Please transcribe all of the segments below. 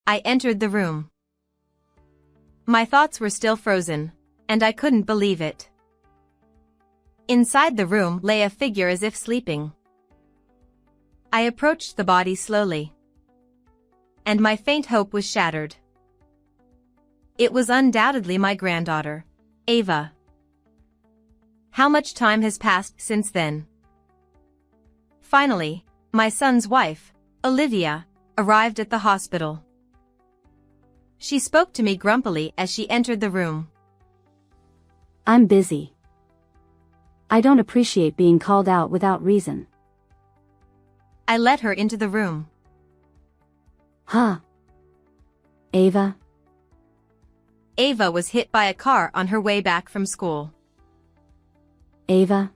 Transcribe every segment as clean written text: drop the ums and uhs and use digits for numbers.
I entered the room. My thoughts were still frozen, and I couldn't believe it. Inside the room lay a figure as if sleeping. I approached the body slowly, and my faint hope was shattered. It was undoubtedly my granddaughter, Ava. How much time has passed since then? Finally, my son's wife, Olivia, arrived at the hospital. She spoke to me grumpily as she entered the room. I'm busy. I don't appreciate being called out without reason. I let her into the room. Huh? Ava? Ava was hit by a car on her way back from school. Ava?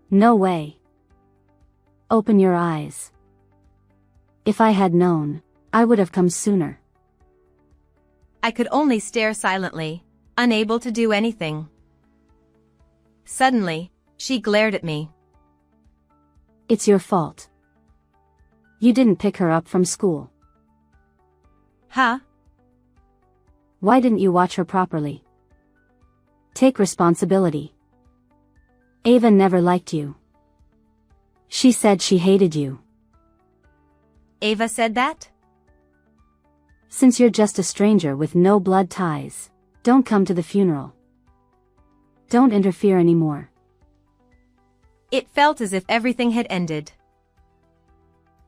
No way. Open your eyes. If I had known, I would have come sooner. I could only stare silently, unable to do anything. Suddenly, she glared at me. It's your fault. You didn't pick her up from school. Huh? Why didn't you watch her properly? Take responsibility. Ava never liked you. She said she hated you. Ava said that? Since you're just a stranger with no blood ties, don't come to the funeral. Don't interfere anymore. It felt as if everything had ended.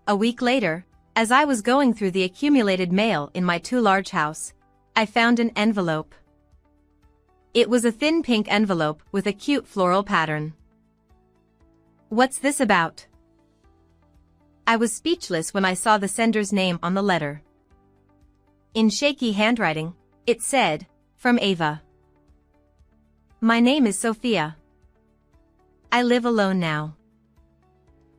A week later, as I was going through the accumulated mail in my too large house, I found an envelope. It was a thin pink envelope with a cute floral pattern. What's this about? I was speechless when I saw the sender's name on the letter. In shaky handwriting, it said, "From Ava. My name is Sophia. I live alone now.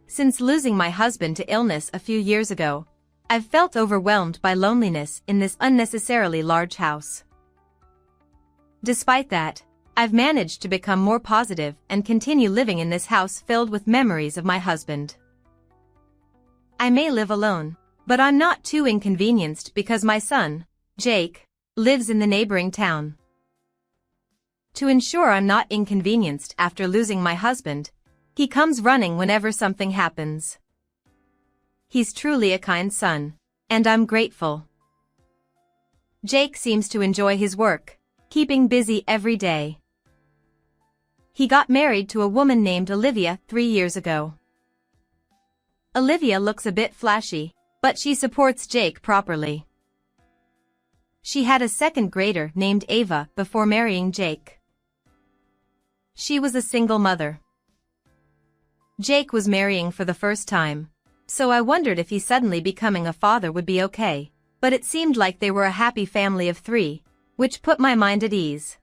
Since losing my husband to illness a few years ago, I've felt overwhelmed by loneliness in this unnecessarily large house. Despite that, I've managed to become more positive and continue living in this house filled with memories of my husband. I may live alone, but I'm not too inconvenienced because my son, Jake, lives in the neighboring town. To ensure I'm not inconvenienced after losing my husband, he comes running whenever something happens. He's truly a kind son, and I'm grateful. Jake seems to enjoy his work, keeping busy every day. He got married to a woman named Olivia 3 years ago. Olivia looks a bit flashy, but she supports Jake properly. She had a second grader named Ava before marrying Jake. She was a single mother. Jake was marrying for the first time, so I wondered if he suddenly becoming a father would be okay, but it seemed like they were a happy family of 3, which put my mind at ease.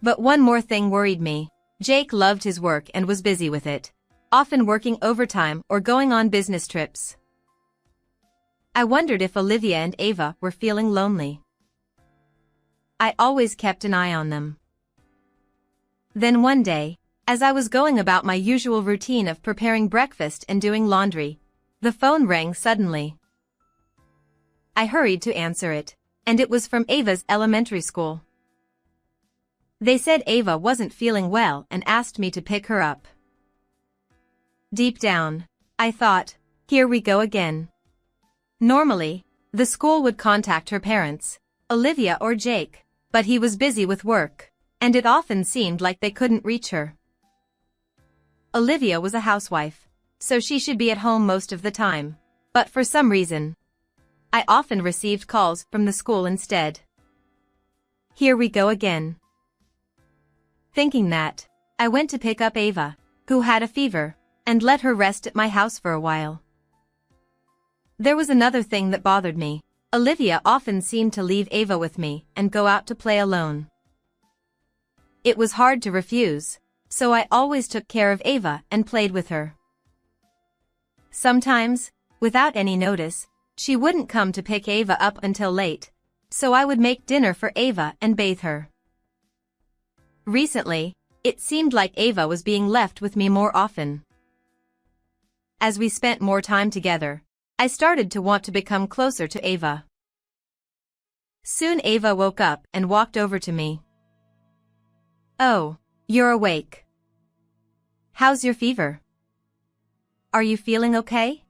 But one more thing worried me. Jake loved his work and was busy with it, often working overtime or going on business trips. I wondered if Olivia and Ava were feeling lonely. I always kept an eye on them. Then one day, as I was going about my usual routine of preparing breakfast and doing laundry, the phone rang suddenly. I hurried to answer it, and it was from Ava's elementary school. They said Ava wasn't feeling well and asked me to pick her up. Deep down, I thought, here we go again. Normally, the school would contact her parents, Olivia or Jake, but he was busy with work, and it often seemed like they couldn't reach her. Olivia was a housewife, so she should be at home most of the time, but for some reason, I often received calls from the school instead. Here we go again. Thinking that, I went to pick up Ava, who had a fever, and let her rest at my house for a while. There was another thing that bothered me. Olivia often seemed to leave Ava with me and go out to play alone. It was hard to refuse, so I always took care of Ava and played with her. Sometimes, without any notice, she wouldn't come to pick Ava up until late, so I would make dinner for Ava and bathe her. Recently, it seemed like Ava was being left with me more often. As we spent more time together, I started to want to become closer to Ava. Soon Ava woke up and walked over to me. "Oh, you're awake. How's your fever? Are you feeling okay?"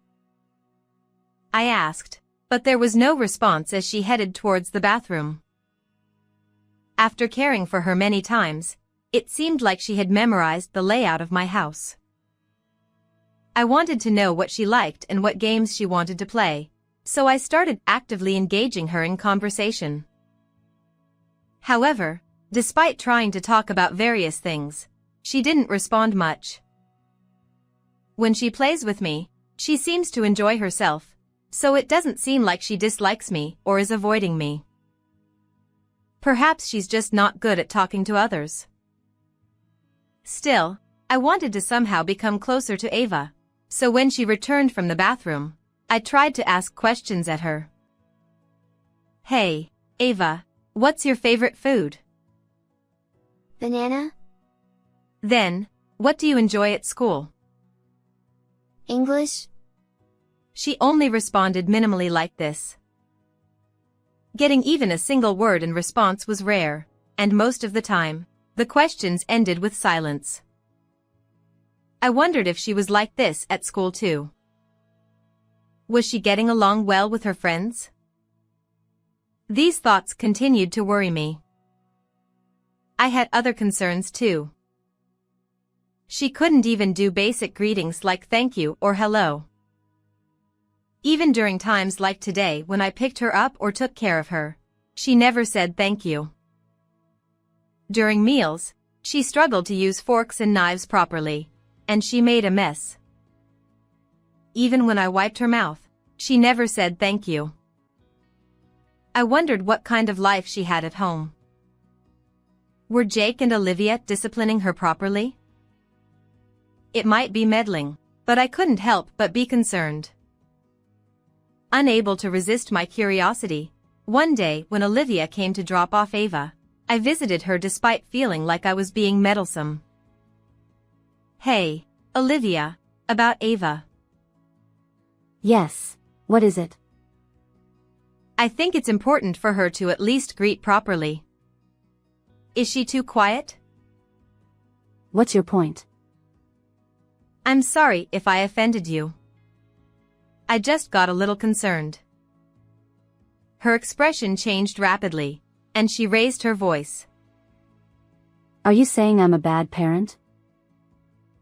I asked, but there was no response as she headed towards the bathroom. After caring for her many times, it seemed like she had memorized the layout of my house. I wanted to know what she liked and what games she wanted to play, so I started actively engaging her in conversation. However, despite trying to talk about various things, she didn't respond much. When she plays with me, she seems to enjoy herself, so it doesn't seem like she dislikes me or is avoiding me. Perhaps she's just not good at talking to others. Still, I wanted to somehow become closer to Ava, so when she returned from the bathroom, I tried to ask questions at her. "Hey, Ava, what's your favorite food?" Banana? "Then, what do you enjoy at school?" English? She only responded minimally like this. Getting even a single word in response was rare, and most of the time, the questions ended with silence. I wondered if she was like this at school too. Was she getting along well with her friends? These thoughts continued to worry me. I had other concerns too. She couldn't even do basic greetings like thank you or hello. Even during times like today when I picked her up or took care of her, she never said thank you. During meals, she struggled to use forks and knives properly, and she made a mess. Even when I wiped her mouth, she never said thank you. I wondered what kind of life she had at home. Were Jake and Olivia disciplining her properly? It might be meddling, but I couldn't help but be concerned. Unable to resist my curiosity, one day when Olivia came to drop off Ava, I visited her despite feeling like I was being meddlesome. "Hey, Olivia, about Ava." Yes, what is it? "I think it's important for her to at least greet properly." "Is she too quiet?" What's your point? "I'm sorry if I offended you. I just got a little concerned." Her expression changed rapidly, and she raised her voice. Are you saying I'm a bad parent?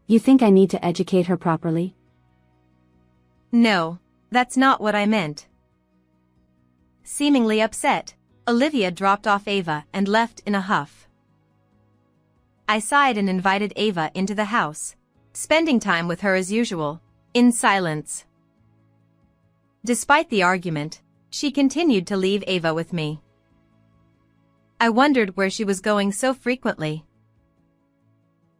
You think I need to educate her properly? "No, that's not what I meant." Seemingly upset, Olivia dropped off Ava and left in a huff. I sighed and invited Ava into the house, spending time with her as usual, in silence. Despite the argument, she continued to leave Ava with me. I wondered where she was going so frequently.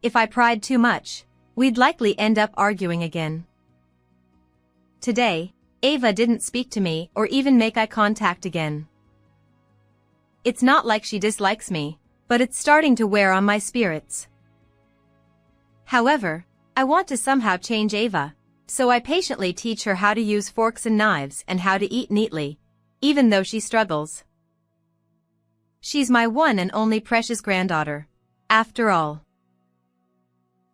If I pried too much, we'd likely end up arguing again. Today, Ava didn't speak to me or even make eye contact again. It's not like she dislikes me, but it's starting to wear on my spirits. However, I want to somehow change Ava, so I patiently teach her how to use forks and knives and how to eat neatly, even though she struggles. She's my one and only precious granddaughter, after all.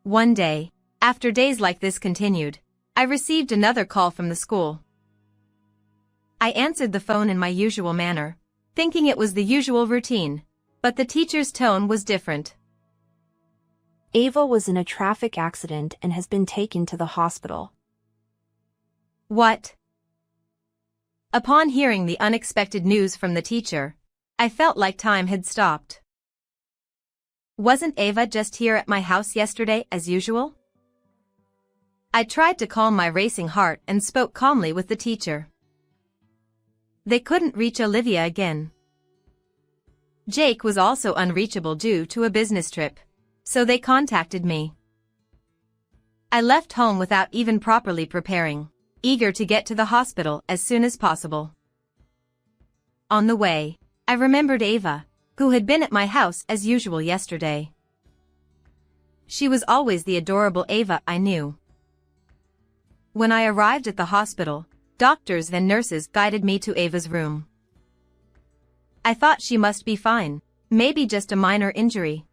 One day, after days like this continued, I received another call from the school. I answered the phone in my usual manner, thinking it was the usual routine, but the teacher's tone was different. Ava was in a traffic accident and has been taken to the hospital. What? Upon hearing the unexpected news from the teacher, I felt like time had stopped. Wasn't Ava just here at my house yesterday as usual? I tried to calm my racing heart and spoke calmly with the teacher. They couldn't reach Olivia again. Jake was also unreachable due to a business trip, so they contacted me. I left home without even properly preparing, eager to get to the hospital as soon as possible. On the way, I remembered Ava, who had been at my house as usual yesterday. She was always the adorable Ava I knew. When I arrived at the hospital, doctors and nurses guided me to Ava's room. I thought she must be fine, maybe just a minor injury.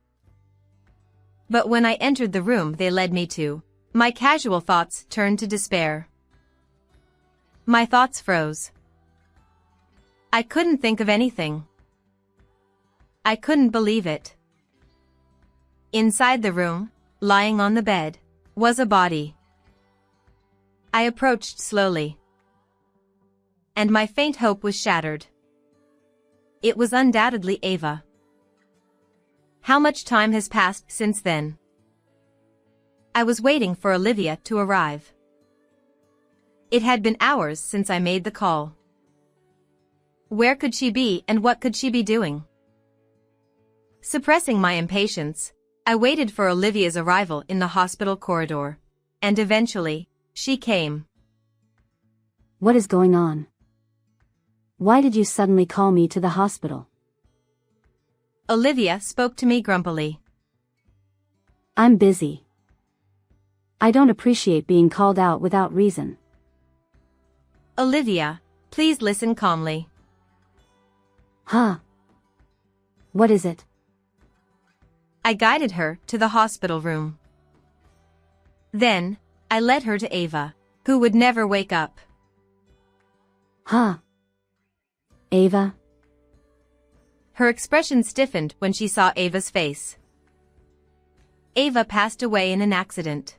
But when I entered the room they led me to, my casual thoughts turned to despair. My thoughts froze. I couldn't think of anything. I couldn't believe it. Inside the room, lying on the bed, was a body. I approached slowly. And my faint hope was shattered. It was undoubtedly Ava. How much time has passed since then? I was waiting for Olivia to arrive. It had been hours since I made the call. Where could she be and what could she be doing? Suppressing my impatience, I waited for Olivia's arrival in the hospital corridor. And eventually, she came. What is going on? Why did you suddenly call me to the hospital? Olivia spoke to me grumpily. I'm busy. I don't appreciate being called out without reason. Olivia, please listen calmly. Huh? What is it? I guided her to the hospital room. Then, I led her to Ava, who would never wake up. Huh? Ava? Her expression stiffened when she saw Ava's face. Ava passed away in an accident.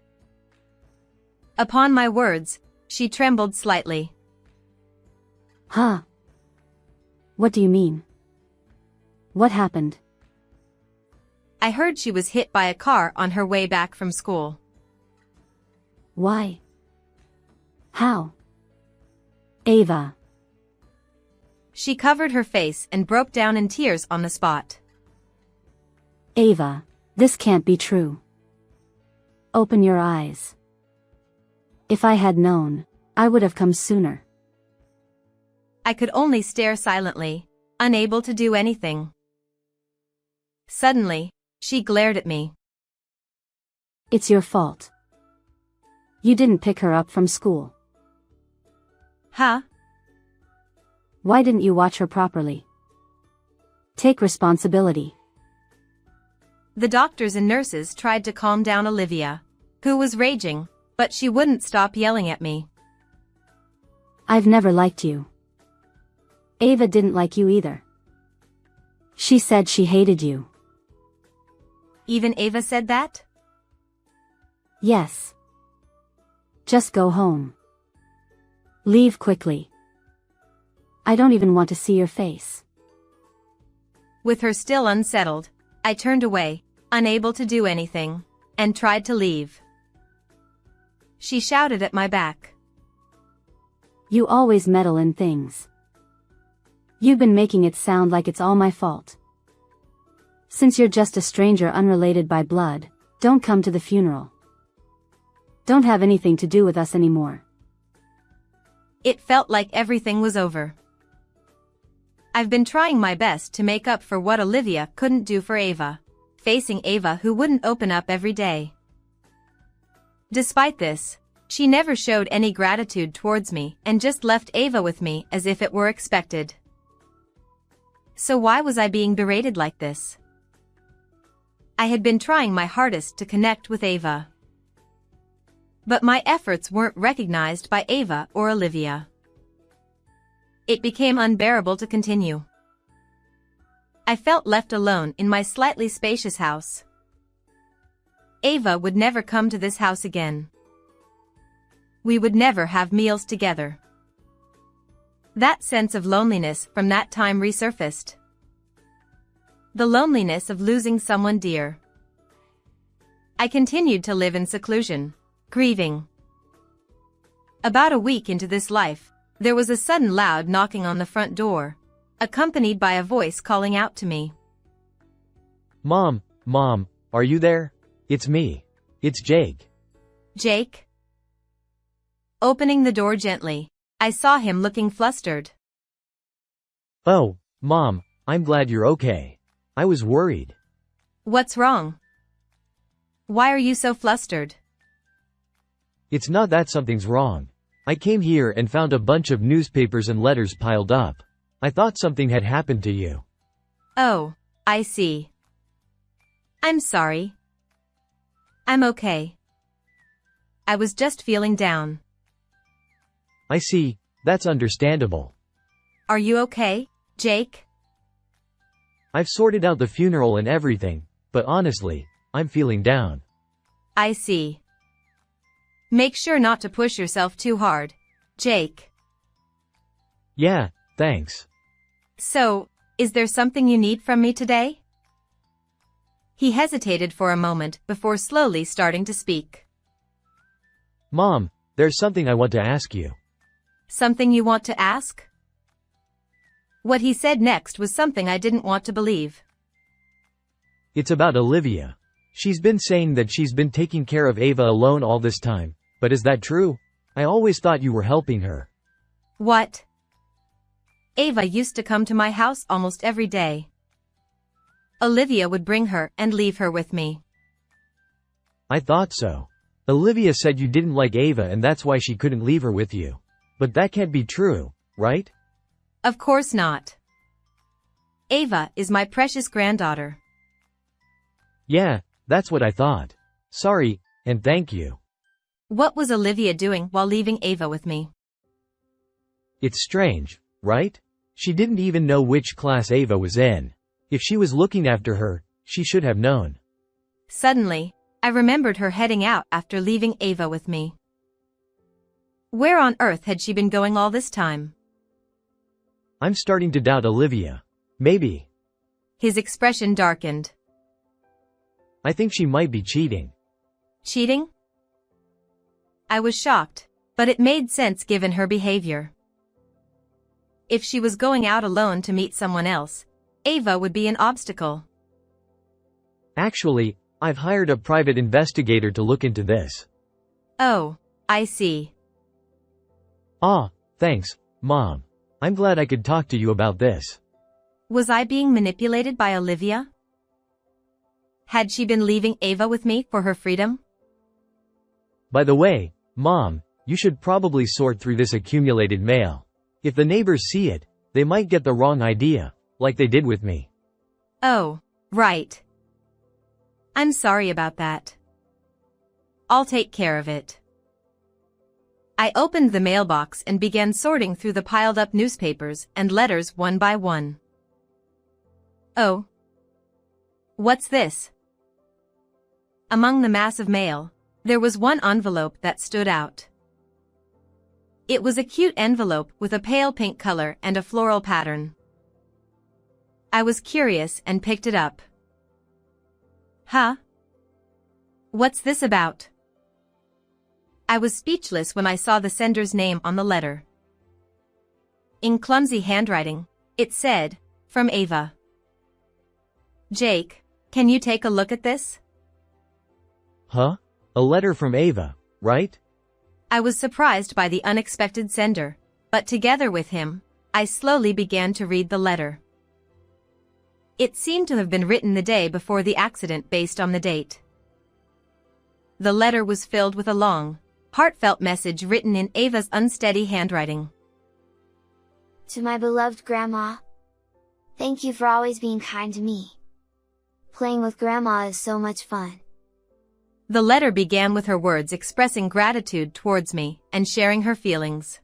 Upon my words, she trembled slightly. Huh? What do you mean? What happened? I heard she was hit by a car on her way back from school. Why? How? Ava. She covered her face and broke down in tears on the spot. Ava, this can't be true. Open your eyes. If I had known, I would have come sooner. I could only stare silently, unable to do anything. Suddenly, she glared at me. It's your fault. You didn't pick her up from school. Huh? Why didn't you watch her properly? Take responsibility. The doctors and nurses tried to calm down Olivia, who was raging, but she wouldn't stop yelling at me. I've never liked you. Ava didn't like you either. She said she hated you. Even Ava said that? Yes. Just go home. Leave quickly. I don't even want to see your face. With her still unsettled, I turned away, unable to do anything, and tried to leave. She shouted at my back. You always meddle in things. You've been making it sound like it's all my fault. Since you're just a stranger unrelated by blood, don't come to the funeral. Don't have anything to do with us anymore. It felt like everything was over. I've been trying my best to make up for what Olivia couldn't do for Ava, facing Ava who wouldn't open up every day. Despite this, she never showed any gratitude towards me and just left Ava with me as if it were expected. So why was I being berated like this? I had been trying my hardest to connect with Ava. But my efforts weren't recognized by Ava or Olivia. It became unbearable to continue. I felt left alone in my slightly spacious house. Ava would never come to this house again. We would never have meals together. That sense of loneliness from that time resurfaced. The loneliness of losing someone dear. I continued to live in seclusion, grieving. About a week into this life, there was a sudden loud knocking on the front door, accompanied by a voice calling out to me. Mom, are you there? It's me. It's Jake. Jake? Opening the door gently, I saw him looking flustered. Oh, Mom, I'm glad you're okay. I was worried. What's wrong? Why are you so flustered? It's not that something's wrong. I came here and found a bunch of newspapers and letters piled up. I thought something had happened to you. Oh, I see. I'm sorry. I'm okay. I was just feeling down. I see, that's understandable. Are you okay, Jake? I've sorted out the funeral and everything, but honestly, I'm feeling down. I see. Make sure not to push yourself too hard, Jake. Yeah, thanks. So, is there something you need from me today? He hesitated for a moment before slowly starting to speak. Mom, there's something I want to ask you. Something you want to ask? What he said next was something I didn't want to believe. It's about Olivia. She's been saying that she's been taking care of Ava alone all this time, but is that true? I always thought you were helping her. What? Ava used to come to my house almost every day. Olivia would bring her and leave her with me. I thought so. Olivia said you didn't like Ava and that's why she couldn't leave her with you. But that can't be true, right? Of course not. Ava is my precious granddaughter. Yeah, that's what I thought. Sorry, and thank you. What was Olivia doing while leaving Ava with me? It's strange, right? She didn't even know which class Ava was in. If she was looking after her, she should have known. Suddenly, I remembered her heading out after leaving Ava with me. Where on earth had she been going all this time? I'm starting to doubt Olivia. Maybe. His expression darkened. I think she might be cheating. Cheating? I was shocked, but it made sense given her behavior. If she was going out alone to meet someone else, Ava would be an obstacle. Actually, I've hired a private investigator to look into this. Oh, I see. Ah, thanks, Mom. I'm glad I could talk to you about this. Was I being manipulated by Olivia? Had she been leaving Ava with me for her freedom? By the way, Mom, you should probably sort through this accumulated mail. If the neighbors see it, they might get the wrong idea, like they did with me. Oh, right. I'm sorry about that. I'll take care of it. I opened the mailbox and began sorting through the piled-up newspapers and letters one by one. Oh. What's this? Among the mass of mail, there was one envelope that stood out. It was a cute envelope with a pale pink color and a floral pattern. I was curious and picked it up. Huh? What's this about? I was speechless when I saw the sender's name on the letter. In clumsy handwriting, it said, "From Ava." Jake, can you take a look at this? Huh? A letter from Ava, right? I was surprised by the unexpected sender, but together with him, I slowly began to read the letter. It seemed to have been written the day before the accident based on the date. The letter was filled with a long, heartfelt message written in Ava's unsteady handwriting. To my beloved Grandma. Thank you for always being kind to me. Playing with Grandma is so much fun. The letter began with her words expressing gratitude towards me and sharing her feelings.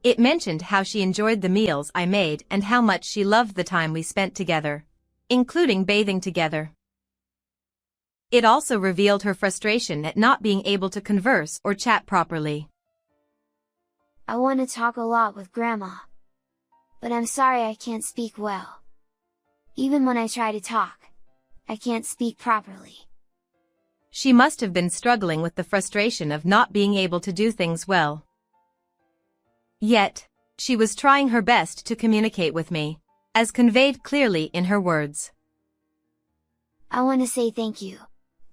It mentioned how she enjoyed the meals I made and how much she loved the time we spent together, including bathing together. It also revealed her frustration at not being able to converse or chat properly. I want to talk a lot with Grandma. But I'm sorry I can't speak well. Even when I try to talk, I can't speak properly. She must have been struggling with the frustration of not being able to do things well. Yet, she was trying her best to communicate with me, as conveyed clearly in her words. I want to say thank you,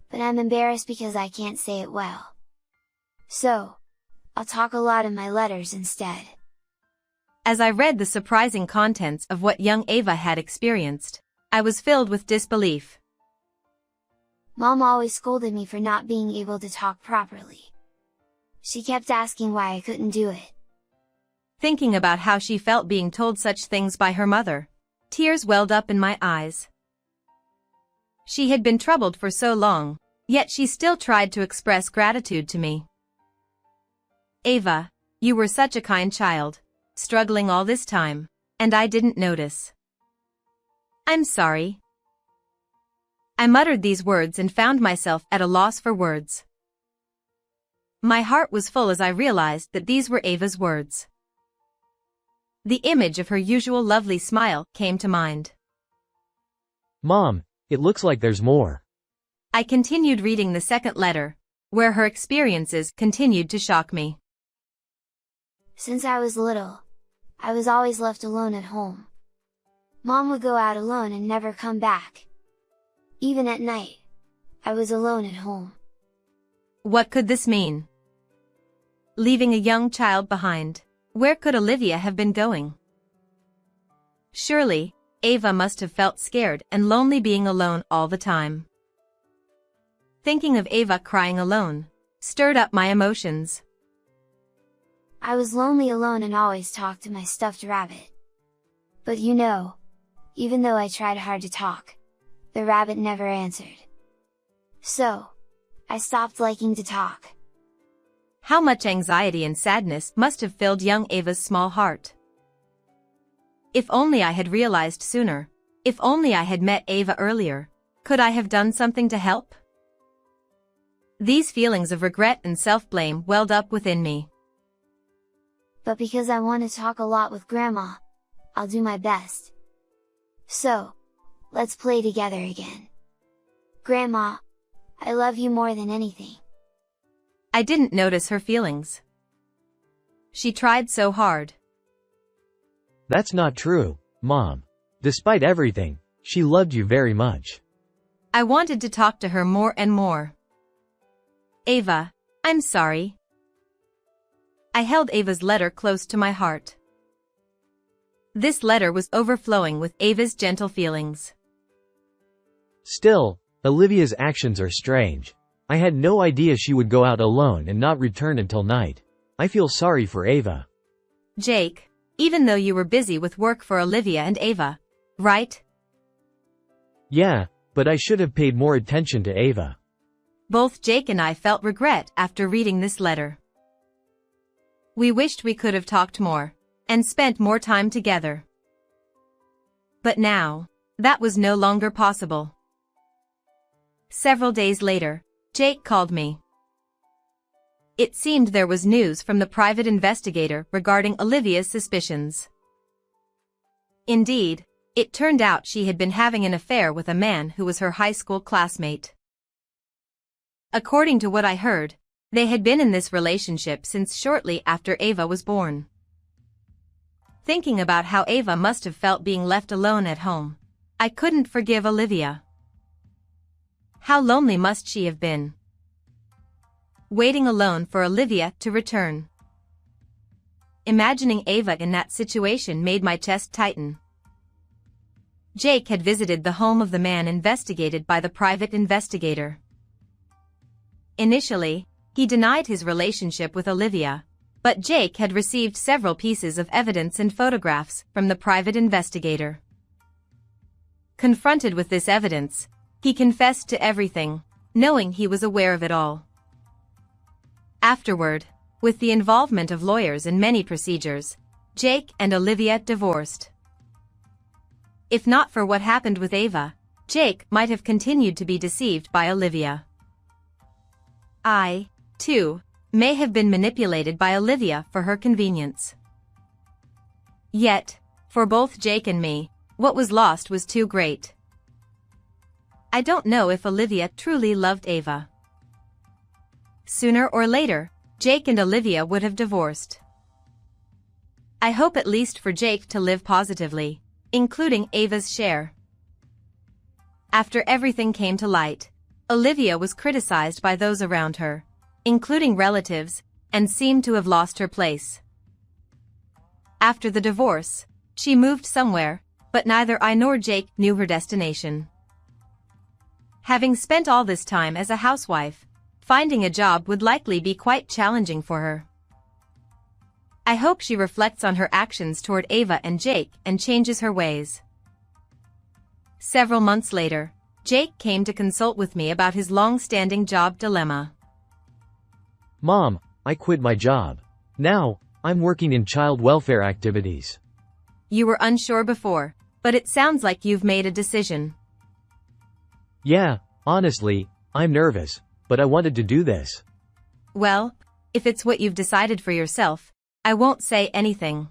but I'm embarrassed because I can't say it well. So, I'll talk a lot in my letters instead. As I read the surprising contents of what young Ava had experienced, I was filled with disbelief. Mom always scolded me for not being able to talk properly. She kept asking why I couldn't do it. Thinking about how she felt being told such things by her mother, tears welled up in my eyes. She had been troubled for so long, yet she still tried to express gratitude to me. Ava, you were such a kind child, struggling all this time, and I didn't notice. I'm sorry. I muttered these words and found myself at a loss for words. My heart was full as I realized that these were Ava's words. The image of her usual lovely smile came to mind. Mom, it looks like there's more. I continued reading the second letter, where her experiences continued to shock me. Since I was little, I was always left alone at home. Mom would go out alone and never come back. Even at night, I was alone at home. What could this mean? Leaving a young child behind, where could Olivia have been going? Surely, Ava must have felt scared and lonely being alone all the time. Thinking of Ava crying alone stirred up my emotions. I was lonely alone and always talked to my stuffed rabbit. But you know, even though I tried hard to talk, the rabbit never answered. So, I stopped liking to talk. How much anxiety and sadness must have filled young Ava's small heart. If only I had realized sooner, if only I had met Ava earlier, could I have done something to help? These feelings of regret and self-blame welled up within me. But because I want to talk a lot with Grandma, I'll do my best. So, let's play together again. Grandma, I love you more than anything. I didn't notice her feelings. She tried so hard. That's not true, Mom. Despite everything, she loved you very much. I wanted to talk to her more and more. Ava, I'm sorry. I held Ava's letter close to my heart. This letter was overflowing with Ava's gentle feelings. Still, Olivia's actions are strange. I had no idea she would go out alone and not return until night. I feel sorry for Ava. Jake, even though you were busy with work for Olivia and Ava, right? Yeah, but I should have paid more attention to Ava. Both Jake and I felt regret after reading this letter. We wished we could have talked more and spent more time together. But now, that was no longer possible. Several days later, Jake called me. It seemed there was news from the private investigator regarding Olivia's suspicions. Indeed, it turned out she had been having an affair with a man who was her high school classmate. According to what I heard, they had been in this relationship since shortly after Ava was born. Thinking about how Ava must have felt being left alone at home, I couldn't forgive Olivia. How lonely must she have been? Waiting alone for Olivia to return. Imagining Ava in that situation made my chest tighten. Jake had visited the home of the man investigated by the private investigator. Initially, he denied his relationship with Olivia, but Jake had received several pieces of evidence and photographs from the private investigator. Confronted with this evidence, he confessed to everything, knowing he was aware of it all. Afterward, with the involvement of lawyers and many procedures, Jake and Olivia divorced. If not for what happened with Ava, Jake might have continued to be deceived by Olivia. I, too, may have been manipulated by Olivia for her convenience. Yet, for both Jake and me, what was lost was too great. I don't know if Olivia truly loved Ava. Sooner or later, Jake and Olivia would have divorced. I hope at least for Jake to live positively, including Ava's share. After everything came to light, Olivia was criticized by those around her, including relatives, and seemed to have lost her place. After the divorce, she moved somewhere, but neither I nor Jake knew her destination. Having spent all this time as a housewife, finding a job would likely be quite challenging for her. I hope she reflects on her actions toward Ava and Jake and changes her ways. Several months later, Jake came to consult with me about his long-standing job dilemma. Mom, I quit my job. Now, I'm working in child welfare activities. You were unsure before, but it sounds like you've made a decision. Yeah, honestly, I'm nervous, but I wanted to do this. Well, if it's what you've decided for yourself, I won't say anything.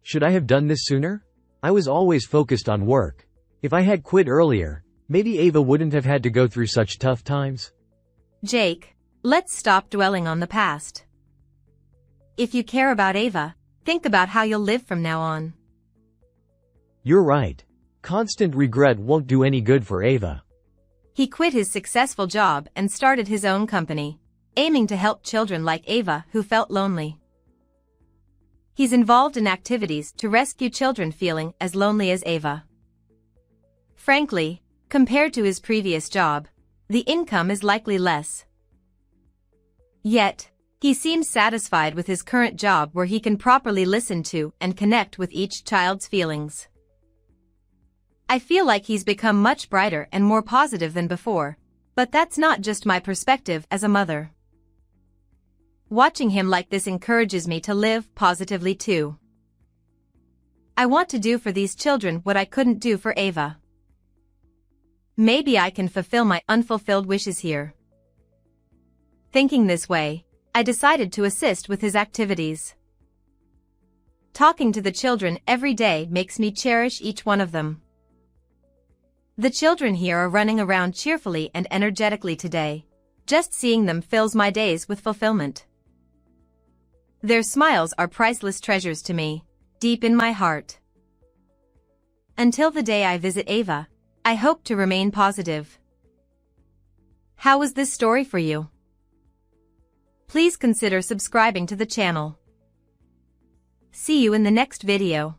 Should I have done this sooner? I was always focused on work. If I had quit earlier, maybe Ava wouldn't have had to go through such tough times. Jake, let's stop dwelling on the past. If you care about Ava, think about how you'll live from now on. You're right. Constant regret won't do any good for Ava. He quit his successful job and started his own company, aiming to help children like Ava who felt lonely. He's involved in activities to rescue children feeling as lonely as Ava. Frankly, compared to his previous job, the income is likely less. Yet, he seems satisfied with his current job where he can properly listen to and connect with each child's feelings. I feel like he's become much brighter and more positive than before, but that's not just my perspective as a mother. Watching him like this encourages me to live positively too. I want to do for these children what I couldn't do for Ava. Maybe I can fulfill my unfulfilled wishes here. Thinking this way, I decided to assist with his activities. Talking to the children every day makes me cherish each one of them. The children here are running around cheerfully and energetically today. Just seeing them fills my days with fulfillment. Their smiles are priceless treasures to me, deep in my heart. Until the day I visit Ava, I hope to remain positive. How was this story for you? Please consider subscribing to the channel. See you in the next video.